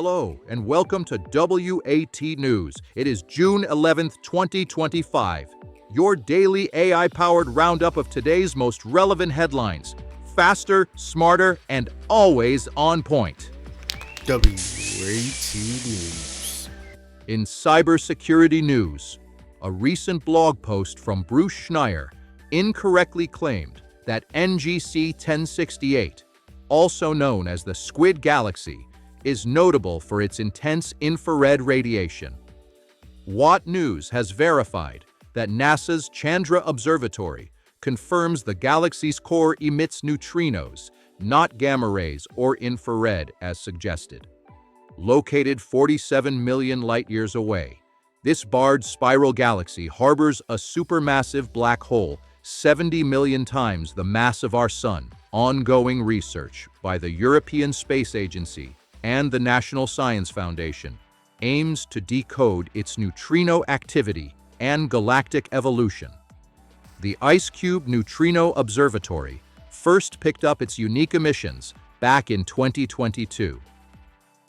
Hello, and welcome to W.A.T. News. It is June 11th, 2025. Your daily AI-powered roundup of today's most relevant headlines. Faster, smarter, and always on point. W.A.T. News. In cybersecurity news, a recent blog post from Bruce Schneier incorrectly claimed that NGC 1068, also known as the Squid Galaxy, is notable for its intense infrared radiation. WAT News has verified that NASA's Chandra Observatory confirms the galaxy's core emits neutrinos, not gamma rays or infrared as suggested. Located 47 million light-years away, this barred spiral galaxy harbors a supermassive black hole 70 million times the mass of our Sun. Ongoing research by the European Space Agency and the National Science Foundation aims to decode its neutrino activity and galactic evolution. The IceCube Neutrino Observatory first picked up its unique emissions back in 2022.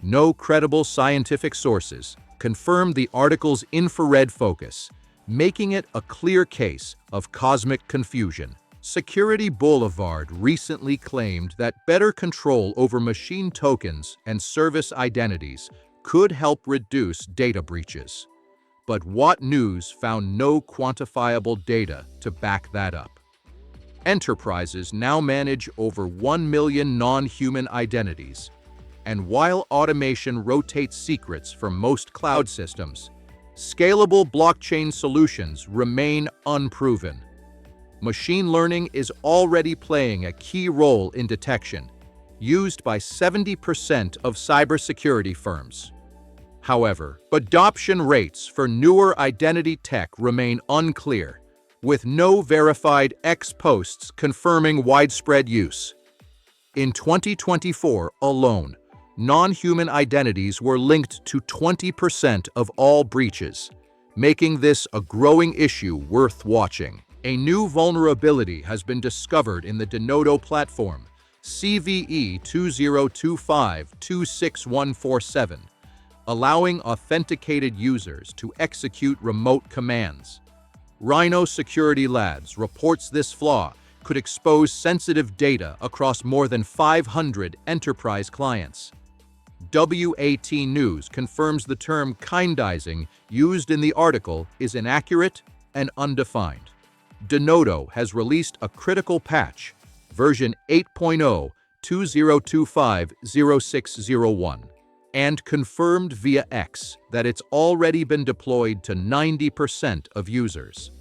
No credible scientific sources confirmed the article's infrared focus, making it a clear case of cosmic confusion. Security Boulevard recently claimed that better control over machine tokens and service identities could help reduce data breaches. But WAT News found no quantifiable data to back that up. Enterprises now manage over 1 million non-human identities, and while automation rotates secrets from most cloud systems, scalable blockchain solutions remain unproven. Machine learning is already playing a key role in detection, used by 70% of cybersecurity firms. However, adoption rates for newer identity tech remain unclear, with no verified ex-posts confirming widespread use. In 2024 alone, non-human identities were linked to 20% of all breaches, making this a growing issue worth watching. A new vulnerability has been discovered in the Denodo platform, CVE 2025-26147, allowing authenticated users to execute remote commands. Rhino Security Labs reports this flaw could expose sensitive data across more than 500 enterprise clients. W.A.T. News confirms the term kindizing used in the article is inaccurate and undefined. Denodo has released a critical patch, version 8.0-2025-0601, and confirmed via X that it's already been deployed to 90% of users.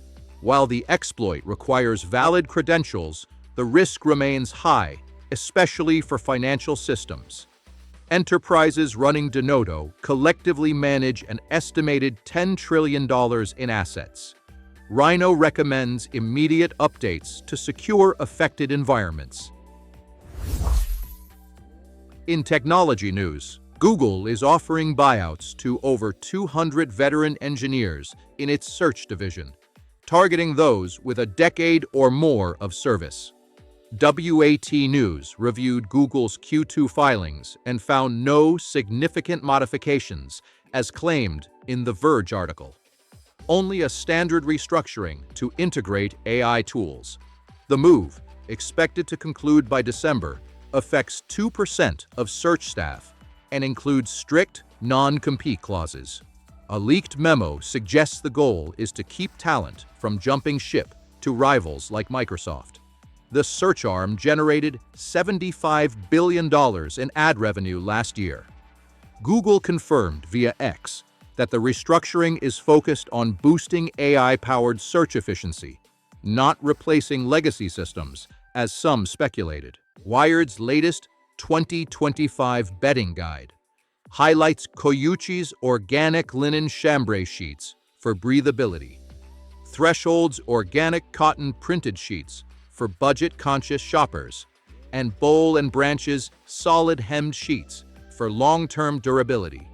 While the exploit requires valid credentials, the risk remains high, especially for financial systems. Enterprises running Denodo collectively manage an estimated $10 trillion in assets. Rhino recommends immediate updates to secure affected environments. In technology news, Google is offering buyouts to over 200 veteran engineers in its search division, targeting those with a decade or more of service. W.A.T. News reviewed Google's Q2 filings and found no significant modifications, as claimed in The Verge article. Only a standard restructuring to integrate AI tools. The move, expected to conclude by December, affects 2% of search staff and includes strict non-compete clauses. A leaked memo suggests the goal is to keep talent from jumping ship to rivals like Microsoft. The search arm generated $75 billion in ad revenue last year. Google confirmed via X that the restructuring is focused on boosting AI-powered search efficiency, not replacing legacy systems, as some speculated. Wired's latest 2025 betting guide highlights Koyuchi's organic linen chambray sheets for breathability, Threshold's organic cotton printed sheets for budget-conscious shoppers, and Boll & Branch's solid hemmed sheets for long-term durability.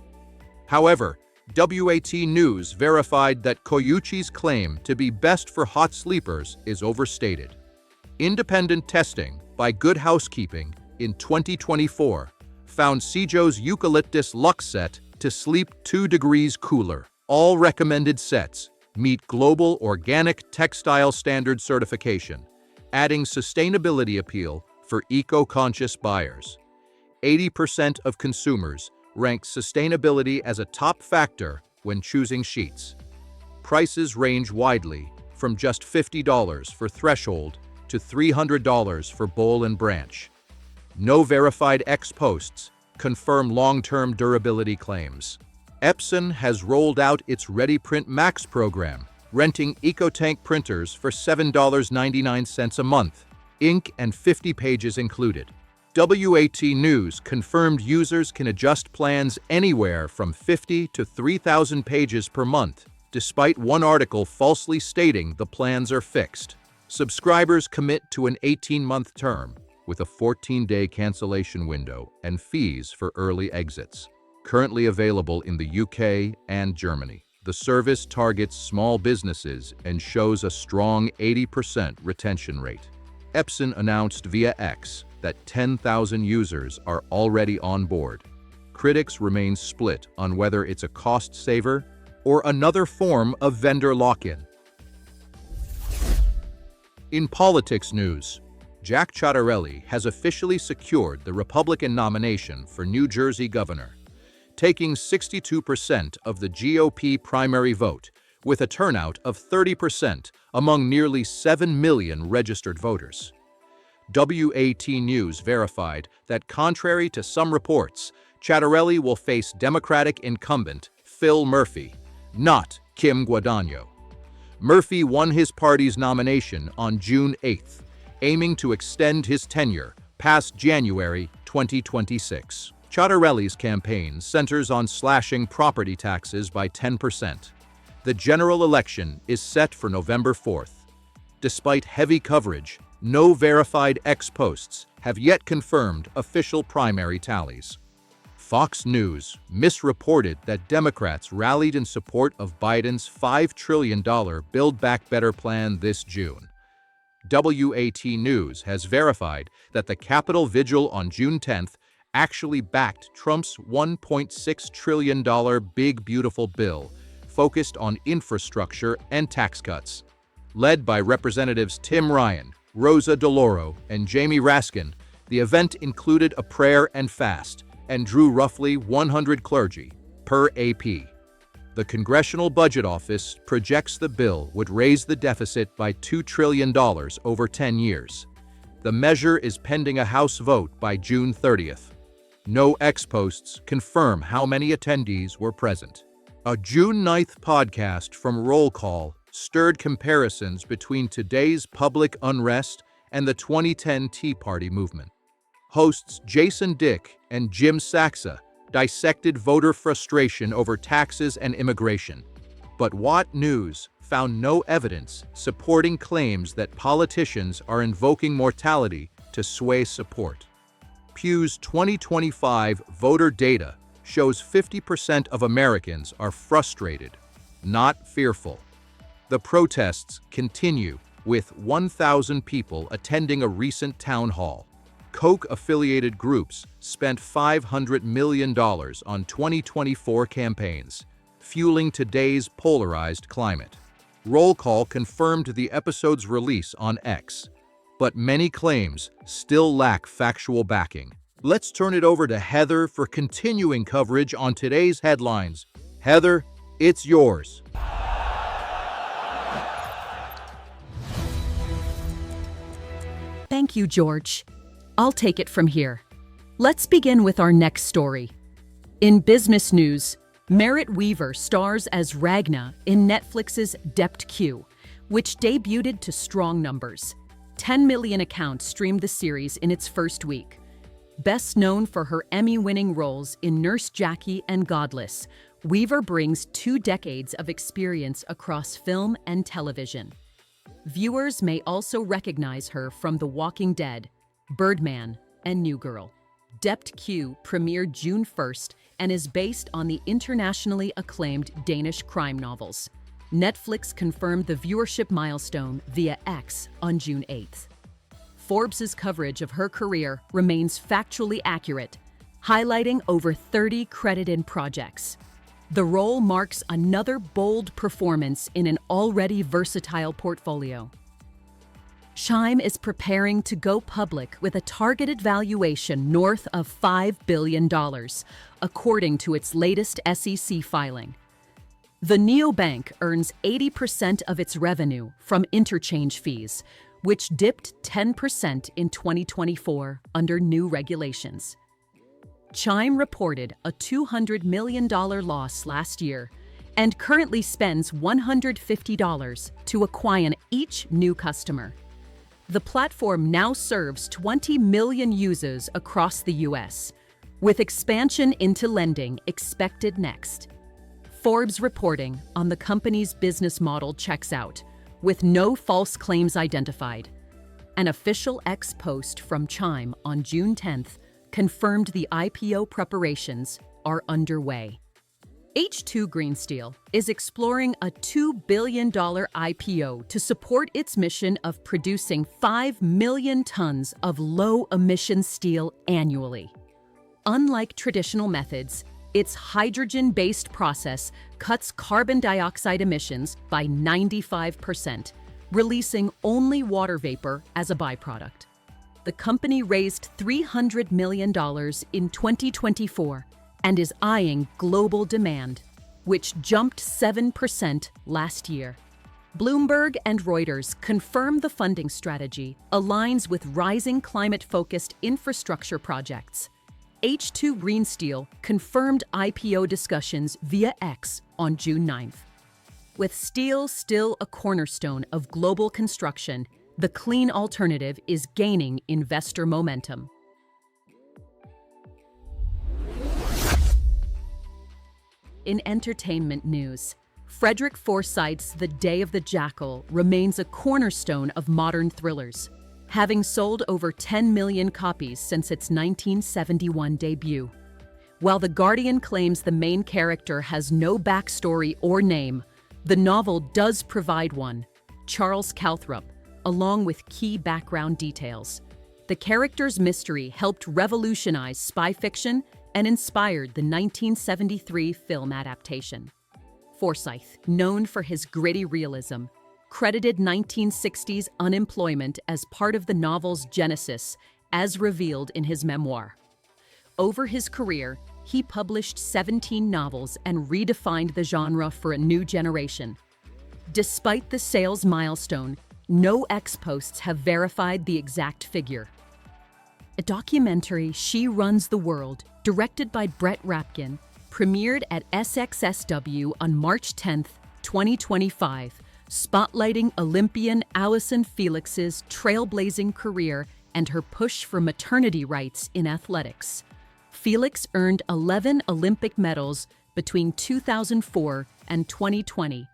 However, W.A.T. News verified that Koyuchi's claim to be best for hot sleepers is overstated. Independent testing by Good Housekeeping in 2024 found Sejo's Eucalyptus Luxe Set to sleep 2 degrees cooler. All recommended sets meet Global Organic Textile Standard certification, adding sustainability appeal for eco-conscious buyers. 80% of consumers rank sustainability as a top factor when choosing sheets. Prices range widely, from just $50 for Threshold to $300 for Boll and Branch. No verified ex-posts confirm long-term durability claims. Epson has rolled out its ReadyPrint Max program, renting EcoTank printers for $7.99 a month, ink and 50 pages included. W.A.T. News confirmed users can adjust plans anywhere from 50 to 3,000 pages per month, despite one article falsely stating the plans are fixed. Subscribers commit to an 18-month term, with a 14-day cancellation window and fees for early exits. Currently available in the UK and Germany. The service targets small businesses and shows a strong 80% retention rate. Epson announced via X that 10,000 users are already on board. Critics remain split on whether it's a cost saver or another form of vendor lock-in. In politics news, Jack Ciattarelli has officially secured the Republican nomination for New Jersey governor, taking 62% of the GOP primary vote, with a turnout of 30% among nearly 7 million registered voters. W.A.T. News verified that, contrary to some reports, Ciattarelli will face Democratic incumbent Phil Murphy, not Kim Guadagno. Murphy won his party's nomination on June 8th, aiming to extend his tenure past January 2026. Ciattarelli's campaign centers on slashing property taxes by 10%. The general election is set for November 4th. Despite heavy coverage, no verified ex-posts have yet confirmed official primary tallies. Fox News misreported that Democrats rallied in support of Biden's $5 trillion Build Back Better plan this June. W.A.T. News has verified that the Capitol Vigil on June 10th actually backed Trump's $1.6 trillion Big Beautiful Bill, focused on infrastructure and tax cuts. Led by Representatives Tim Ryan, Rosa DeLauro, and Jamie Raskin, the event included a prayer and fast and drew roughly 100 clergy, per AP. The Congressional Budget Office projects the bill would raise the deficit by $2 trillion over 10 years. The measure is pending a House vote by June 30th. No ex-posts confirm how many attendees were present. A June 9th podcast from Roll Call stirred comparisons between today's public unrest and the 2010 Tea Party movement. Hosts Jason Dick and Jim Saxa dissected voter frustration over taxes and immigration. But WAT News found no evidence supporting claims that politicians are invoking mortality to sway support. Pew's 2025 voter data shows 50% of Americans are frustrated, not fearful. The protests continue, with 1,000 people attending a recent town hall. Koch-affiliated groups spent $500 million on 2024 campaigns, fueling today's polarized climate. Roll Call confirmed the episode's release on X, but many claims still lack factual backing. Let's turn it over to Heather for continuing coverage on today's headlines. Heather, it's yours. Thank you, George. I'll take it from here. Let's begin with our next story. In business news, Merritt Wever stars as Ragna in Netflix's W.A.T, which debuted to strong numbers. 10 million accounts streamed the series in its first week. Best known for her Emmy-winning roles in Nurse Jackie and Godless, Wever brings 2 decades of experience across film and television. Viewers may also recognize her from The Walking Dead, Birdman, and New Girl. W.A.T premiered June 1st and is based on the internationally acclaimed Danish crime novels. Netflix confirmed the viewership milestone via X on June 8th. Forbes' coverage of her career remains factually accurate, highlighting over 30 credit-in projects. The role marks another bold performance in an already versatile portfolio. Chime is preparing to go public with a targeted valuation north of $5 billion, according to its latest SEC filing. The neobank earns 80% of its revenue from interchange fees, which dipped 10% in 2024 under new regulations. Chime reported a $200 million loss last year and currently spends $150 to acquire each new customer. The platform now serves 20 million users across the U.S., with expansion into lending expected next. Forbes reporting on the company's business model checks out, with no false claims identified. An official X post from Chime on June 10th confirmed the IPO preparations are underway. H2 Green Steel is exploring a $2 billion IPO to support its mission of producing 5 million tons of low-emission steel annually. Unlike traditional methods, its hydrogen-based process cuts carbon dioxide emissions by 95%, releasing only water vapor as a byproduct. The company raised $300 million in 2024 and is eyeing global demand, which jumped 7% last year. Bloomberg and Reuters confirm the funding strategy aligns with rising climate-focused infrastructure projects. H2 Green Steel confirmed IPO discussions via X on June 9th. With steel still a cornerstone of global construction, the clean alternative is gaining investor momentum. In entertainment news, Frederick Forsyth's The Day of the Jackal remains a cornerstone of modern thrillers, having sold over 10 million copies since its 1971 debut. While The Guardian claims the main character has no backstory or name, the novel does provide one, Charles Calthrop, along with key background details. The character's mystery helped revolutionize spy fiction and inspired the 1973 film adaptation. Forsyth, known for his gritty realism, credited 1960s unemployment as part of the novel's genesis, as revealed in his memoir. Over his career, he published 17 novels and redefined the genre for a new generation. Despite the sales milestone, no X posts have verified the exact figure. A documentary, She Runs the World, directed by Brett Rapkin, premiered at SXSW on March 10, 2025, spotlighting Olympian Allyson Felix's trailblazing career and her push for maternity rights in athletics. Felix earned 11 Olympic medals between 2004 and 2020,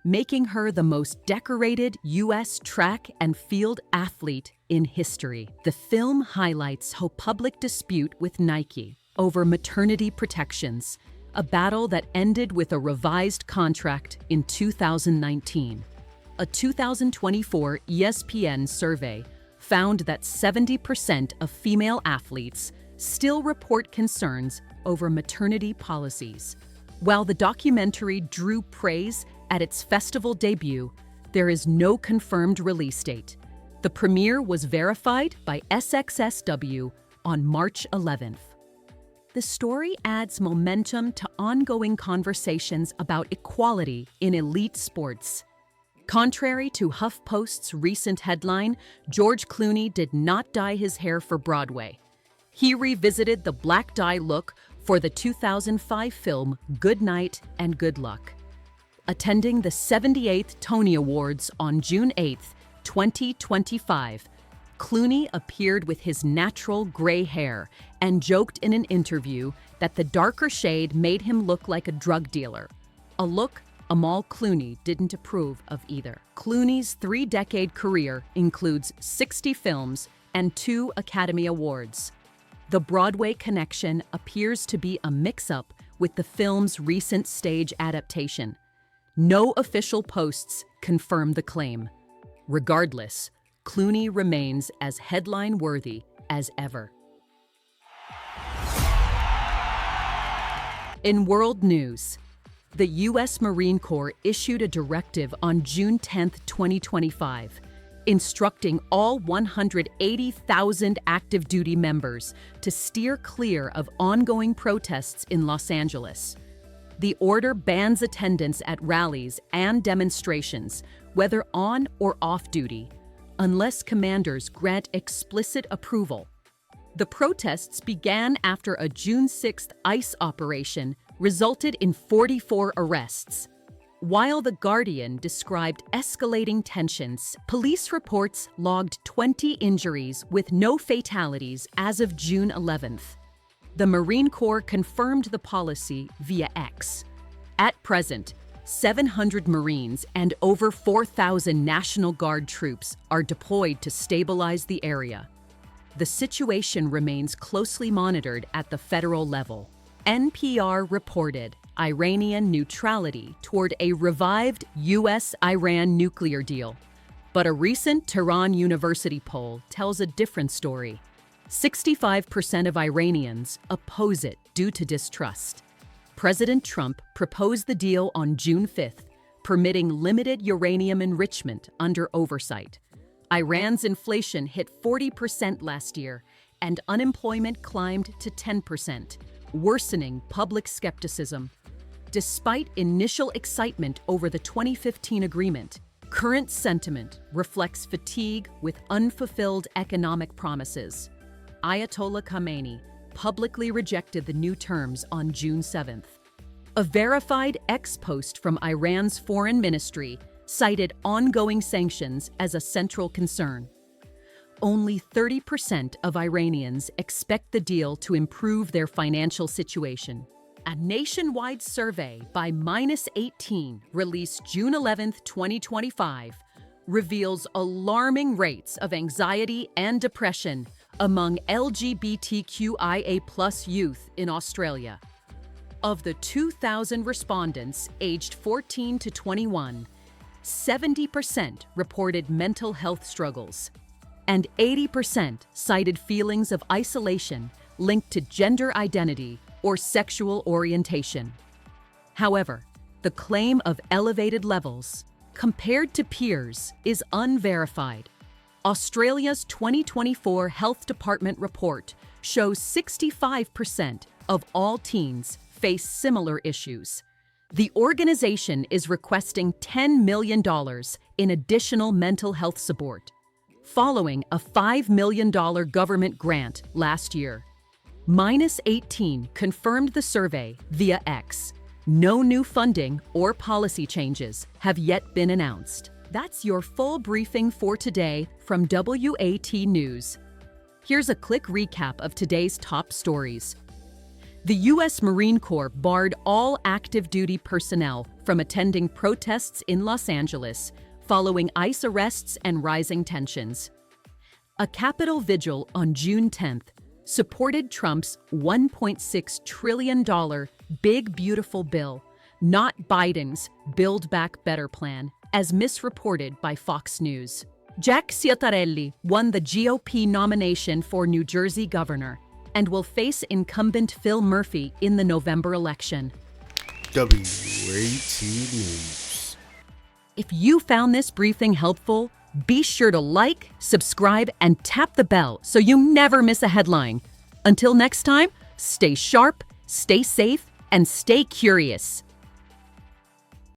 making her the most decorated U.S. track and field athlete in history. The film highlights her public dispute with Nike over maternity protections, a battle that ended with a revised contract in 2019. A 2024 ESPN survey found that 70% of female athletes still report concerns over maternity policies. While the documentary drew praise at its festival debut, there is no confirmed release date. The premiere was verified by SXSW on March 11th. The story adds momentum to ongoing conversations about equality in elite sports. Contrary to HuffPost's recent headline, George Clooney did not dye his hair for Broadway. He revisited the black dye look for the 2005 film Good Night and Good Luck. Attending the 78th Tony Awards on June 8, 2025, Clooney appeared with his natural gray hair and joked in an interview that the darker shade made him look like a drug dealer, a look Amal Clooney didn't approve of either. Clooney's 3-decade career includes 60 films and 2 Academy Awards. The Broadway connection appears to be a mix-up with the film's recent stage adaptation. No official posts confirm the claim. Regardless, Clooney remains as headline-worthy as ever. In world news, the U.S. Marine Corps issued a directive on June 10, 2025, instructing all 180,000 active duty members to steer clear of ongoing protests in Los Angeles. The order bans attendance at rallies and demonstrations, whether on or off duty, unless commanders grant explicit approval. The protests began after a June 6 ICE operation resulted in 44 arrests. While The Guardian described escalating tensions, police reports logged 20 injuries with no fatalities as of June 11th. The Marine Corps confirmed the policy via X. At present, 700 Marines and over 4,000 National Guard troops are deployed to stabilize the area. The situation remains closely monitored at the federal level. NPR reported Iranian neutrality toward a revived U.S.-Iran nuclear deal. But a recent Tehran University poll tells a different story. 65% of Iranians oppose it due to distrust. President Trump proposed the deal on June 5th, permitting limited uranium enrichment under oversight. Iran's inflation hit 40% last year, and unemployment climbed to 10%, worsening public skepticism. Despite initial excitement over the 2015 agreement, current sentiment reflects fatigue with unfulfilled economic promises. Ayatollah Khamenei publicly rejected the new terms on June 7th. A verified X post from Iran's foreign ministry cited ongoing sanctions as a central concern. Only 30% of Iranians expect the deal to improve their financial situation. A nationwide survey by -18, released June 11, 2025, reveals alarming rates of anxiety and depression among LGBTQIA+ youth in Australia. Of the 2,000 respondents aged 14 to 21, 70% reported mental health struggles, and 80% cited feelings of isolation linked to gender identity or sexual orientation. However, the claim of elevated levels, compared to peers, is unverified. Australia's 2024 Health Department report shows 65% of all teens face similar issues. The organization is requesting $10 million in additional mental health support, following a $5 million government grant last year. -18 confirmed the survey via X. No new funding or policy changes have yet been announced. That's your full briefing for today from W.A.T. News. Here's a quick recap of today's top stories. The U.S. Marine Corps barred all active duty personnel from attending protests in Los Angeles following ICE arrests and rising tensions. A Capitol vigil on June 10th supported Trump's $1.6 trillion Big Beautiful Bill, not Biden's Build Back Better plan, as misreported by Fox News. Jack Ciattarelli won the GOP nomination for New Jersey governor and will face incumbent Phil Murphy in the November election. W.A.T. News. If you found this briefing helpful, be sure to like, subscribe, and tap the bell so you never miss a headline. Until next time, stay sharp, stay safe, and stay curious.